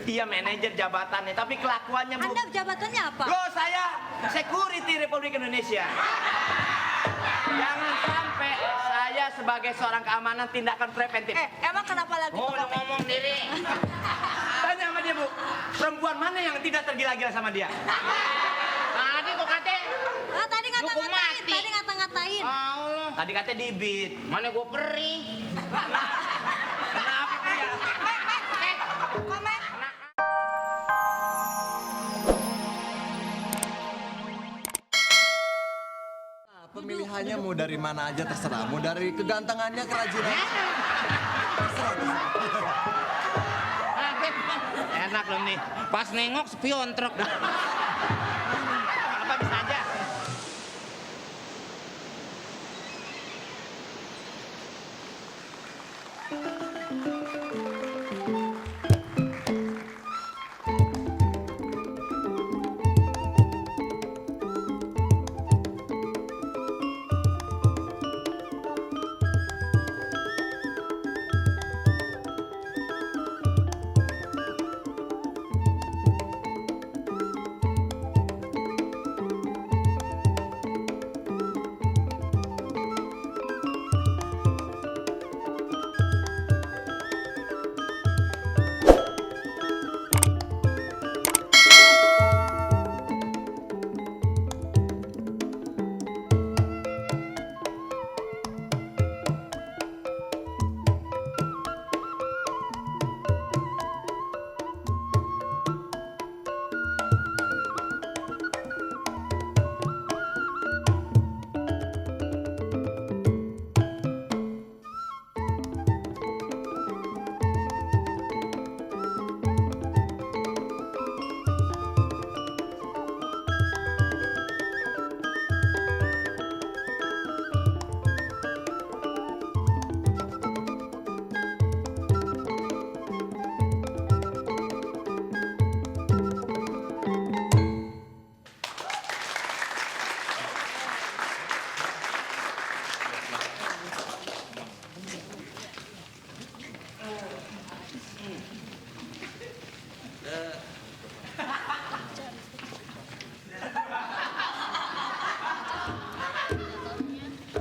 Dia manajer jabatannya, tapi kelakuannya Bu. Anda jabatannya apa? Loh, saya security Republik Indonesia. Jangan sampai saya sebagai seorang keamanan tindakan preventif. Emang kenapa lagi tuh, Kak? Ngomong diri. Tanya sama dia, Bu. Perempuan mana yang tidak tergila-gila sama dia? Tadi kok kate. Ah, tadi Hukum ngata-ngatain, mati. tadi ngata-ngatain. Allah. Tadi katanya dibit. Mana gue perih. Kenapa dia? Pemilihannya mau dari mana aja terserah, mau dari kegantengannya, kerajinan. Enak loh nih. Pas nengok spion truk. Apa bisa aja?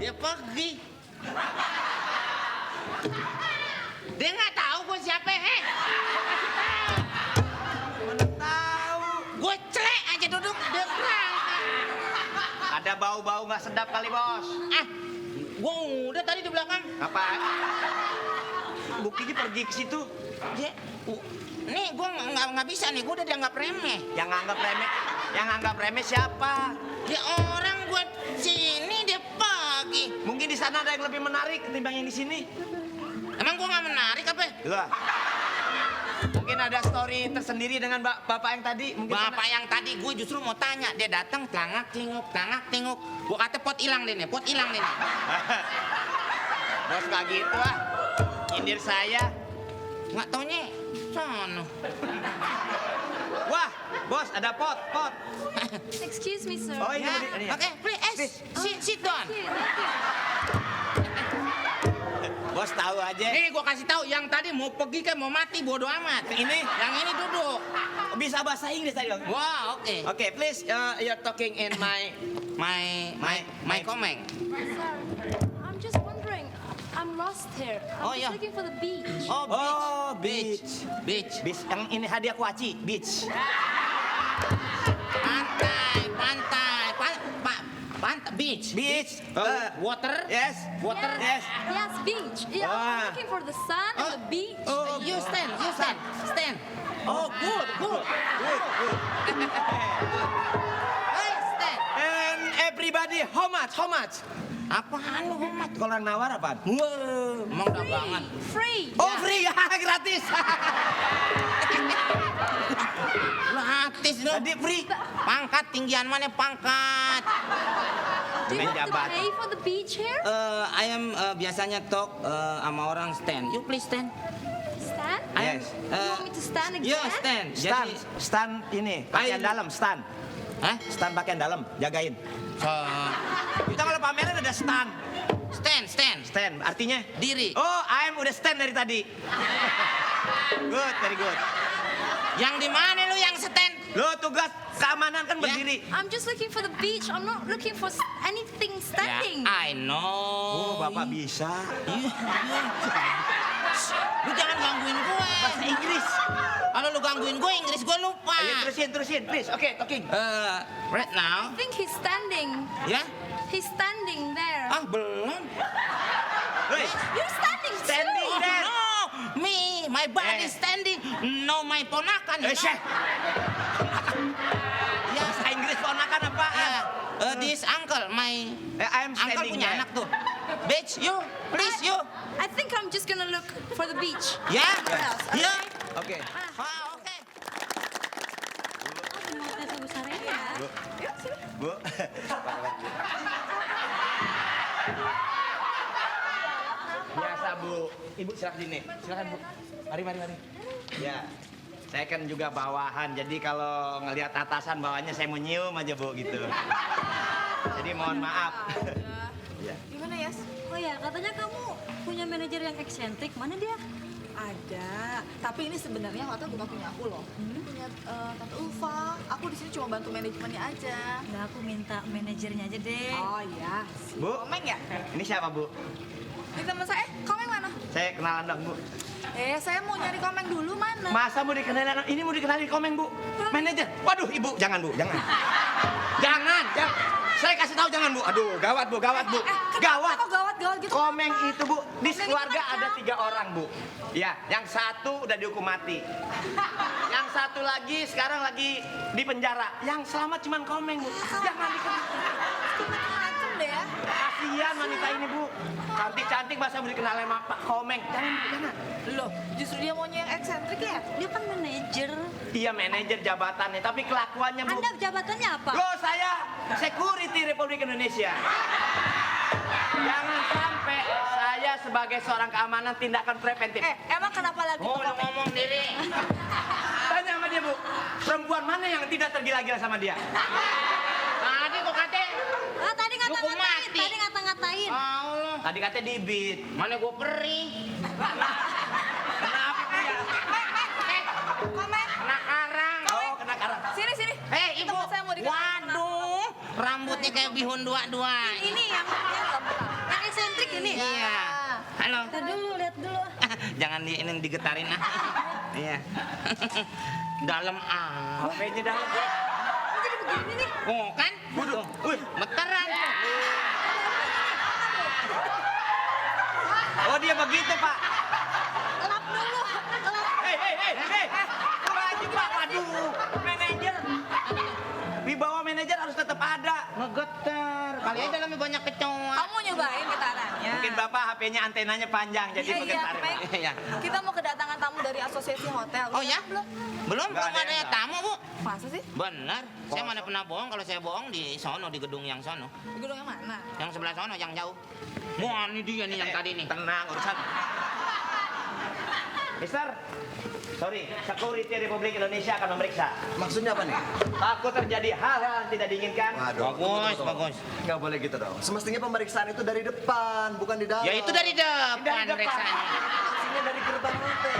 Dia pergi. Dia nggak tahu gue siapa, Mana tahu? Gue celek aja duduk. Dia berangkat. Ada bau-bau nggak sedap kali, Bos. Gue udah tadi di belakang. Apa? Buktinya pergi ke situ. Nih gue nggak bisa nih. Gue udah dianggap remeh. Yang anggap remeh siapa? Dia orang gue sini dia pergi. Mungkin di sana ada yang lebih menarik ketimbang yang di sini. Emang gue nggak menarik apa? Lah. Mungkin ada story tersendiri dengan bapak yang tadi. Mungkin Bapak yang tadi gue justru mau tanya. Dia datang telangak tinguk. Gue kata pot hilang deh nih. Bos nggak gitu ah. Nyindir saya. Nggak taunya sono. Wah, bos ada pot. Excuse me, sir. Oh, ini. Ya, oke, please, sit down. Thank you. Bos tahu aja. Nih gue kasih tahu yang tadi mau pergi kan mau mati bodo amat. Ini? Yang ini duduk. Bisa bahasa Inggris tadi dong. Wah, oke. Oke, please, you're talking in my comment. Sir, I'm just wondering. I'm lost here. Oh, I'm yeah. just looking for the beach. Oh, beach. Beach. Beach. Yang ini hadiah kuaci, beach. Pantai, beach. Beach. Water. Yes. Water. Yes. Yes, beach. Yeah, Wah. I'm looking for the sun and the beach. You stand. Oh, good. Hey, stand. And everybody, how much? Apaan lu homat? Kalau orang nawar apaan? Wow, emang udah banget. Free. Oh, free, gratis. Gratis lu. Jadi free. Pangkat tinggian mana pangkat? Do you Main have to jabatan. pay for the beach here? I am biasanya talk sama orang stand. You please stand. Stand? Yes. You want me to stand again? Yeah, stand. Stand ini, pakaian dalam, stand. Hah? Stand pakaian dalam, jagain. Kita kalau pameran ada stand. Stand. Artinya? Diri. Oh, I am udah stand dari tadi. Good, very good. Yang di mana lu yang stand? Lo tugas keamanan kan Ya. berdiri. I'm just looking for the beach. I'm not looking for anything Ya, standing. I know. Oh, Bapak bisa. Iya. Lu jangan gangguin gue. Bahasa Inggris. Kalau lu gangguin gue, Inggris gue lupa. Ayo terusin, please. Oke, talking. Right now. I think he's standing. Ya? He's standing there. Ah, belum. Hey, You're standing Standing too. there. No, me, my body standing. No, my ponakan. Syekh. Ya, Bahasa Inggris ponakan apaan? this uncle, my I'm uncle standing punya there. anak tuh. Bitch, you, please, you. I think I'm just gonna look for the beach. Ya, Somewhere else, okay? ya. Oke. Ah, oke. Bu. Biasa, Bu. Ibu silakan sini. Silakan, Bu. Mari. Ya. Saya kan juga bawahan, jadi kalau ngelihat atasan bawahnya saya mau nyium aja, Bu, gitu. Jadi mohon maaf. Ya. Gimana, Yas? Oh ya, katanya kamu punya manajer yang eksentrik. Mana dia? Ada, tapi ini sebenarnya hotel bukan punya aku loh. Ini punya Tante Ulfa. Aku di sini cuma bantu manajemennya aja. Nah, aku minta manajernya aja deh. Oh iya, si Bu. Komeng ya? Ini siapa, Bu? Ini teman saya. Komeng mana? Saya kenalan dong, Bu. Saya mau nyari Komeng dulu mana? Masa mau dikenalin? Ini mau dikenalin Komeng, Bu. Manajer. Waduh, Ibu, jangan, Bu, jangan. Jangan. Saya kasih tahu jangan, Bu. Aduh, gawat, Bu. Gawat. Kok gawat gitu? Komeng itu, Bu, di keluarga ada 3 orang, Bu. Ya, yang satu udah dihukum mati. Yang satu lagi sekarang lagi di penjara. Yang selamat cuman Komeng, Bu. Jangan dikenal. Macem deh ya. Kasihan wanita ini, Bu. Cantik-cantik masa mau dikenalin sama Pak Komeng. Jangan, Bu, jangan. Loh, justru dia maunya yang eksentrik ya? Dia kan manajer. Iya, manajer jabatannya, tapi kelakuannya, Bu. Anda jabatannya apa? Loh, saya security Republik Indonesia. Jangan sampai saya sebagai seorang keamanan tindakan preventif. Emang kenapa lagi Oh, tuh lu Komeng? ngomong diri. Tanya sama dia, Bu. Perempuan mana yang tidak tergila-gila sama dia? Tadi kok kate. Ah, tadi Hukum ngata-ngatain. mati. Tadi ngata-ngatain. Allah. Tadi katanya dibit. Mana gua perih. Kenapa dia? Komeng, Kena karang. Oh, kena karang. sini. Hei, ibu. Teman saya mau dikenalin. Waduh, rambutnya kayak bihun dua-dua. Ini yang eksentrik ini. Iya. Halo. Lihat dulu, lihat dulu. Jangan ini digetarin ah. Iya. Dalam ah. HP-nya dalam. Jadi begini nih. Oh kan? Waduh. Wih, meteran. Oh, dia begitu, Pak. Lap dulu. Lap. Hei. Baju, Pak. Waduh, manajer. Wibawa manajer harus tetap ada. Ngegeter. Kali aja dalamnya banyak kecoa. Kamu nyobain getarannya. Mungkin Bapak HP-nya antenanya panjang, jadi Iya, bergetar, Komeng. Pak. Iya. Kita mau kedatangan tamu dari asosiasi hotel. Oh ya? Belum? Belum Nggak ada ada yang tamu, Bu. Masa sih? Benar. Saya mana pernah bohong. Kalau saya bohong di sono, di gedung yang sono. Di gedung yang mana? Yang sebelah sono, yang jauh. Wah, ini dia nih yang tadi nih. Tenang, urusan. Mister, sorry, security Republik Indonesia akan memeriksa. Maksudnya apa nih? Takut terjadi hal-hal yang tidak diinginkan. Waduh, Bagus, bagus. Nggak boleh gitu dong. Semestinya pemeriksaan itu dari depan, bukan di dalam. Ya itu dari depan Dari depan. periksanya. Maksudnya dari gerbang hotel.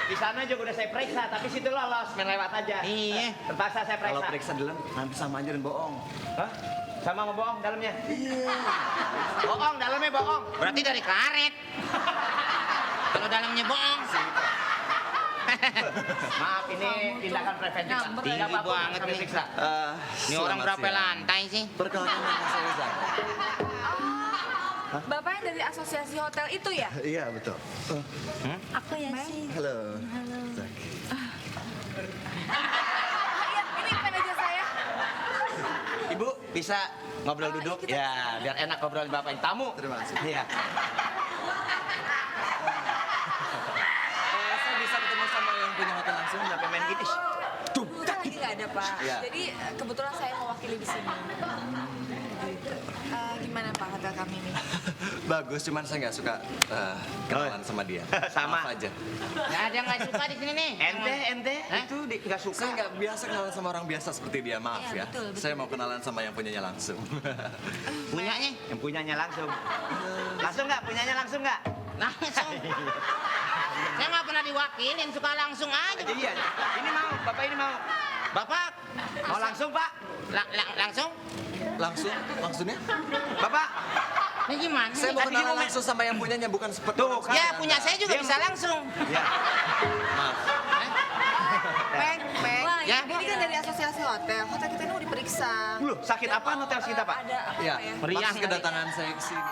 Di sana juga udah saya periksa, tapi situ lolos, main lewat aja. Iya. Terpaksa saya Kalau periksa. periksa dalam, nanti sama aja dan bohong. Hah? Sama mau bohong dalamnya? Iya. Bohong, dalamnya bohong. Berarti dari karet. Kalau dalamnya bohong. Maaf, ini tindakan preventif, Pak. Nyamber Tinggi Tidak apa-apa, banget kami nih. periksa. Ini orang berapa lantai sih? Perkenalkan nama saya Zak. Bapak yang dari asosiasi hotel itu ya? Iya, betul. Aku ya sih. Halo. Halo. Zak. Iya, ini manajer saya. Ibu, bisa ngobrol duduk? Ya, biar enak ngobrolin Bapak yang tamu. Terima kasih. Iya. Saya bisa ketemu sama yang punya hotel langsung. Sampai main gini. Kebetulan lagi nggak ada, Pak. Iya. Jadi kebetulan saya mewakili di sini. Gimana Pak hotel kami ini? Bagus, cuman saya nggak suka kenalan sama dia. Sama. Maaf aja. Nggak ada yang nggak suka di sini nih. Ente, Hah? itu nggak suka. Saya nggak biasa kenalan sama orang biasa seperti dia, maaf Iya, ya. betul, betul. Saya mau kenalan sama yang punyanya langsung. Punyanya? Yang punyanya langsung. Langsung nggak? Punyanya langsung nggak? Langsung. Saya nggak pernah diwakilin, suka langsung aja. Iya, ini mau, Bapak ini mau. Bapak, Mau langsung, Pak? langsung? Langsung? Maksudnya? Bapak? Ini gimana? Saya mau Tadi kenalan mau- langsung sama yang punyanya, bukan seperti Tuh, orang kan. Ya, seperti punya Anda. saya juga Dia- bisa langsung. Ya. Maaf. Peng, Peng. Wah, Ya. Ini kan dari asosiasi hotel. Hotel kita ini mau diperiksa. Loh, sakit apa hotel kita, Pak? Ada apa Ya, ya? Meriah maksud kali. kedatangan saya ke sini.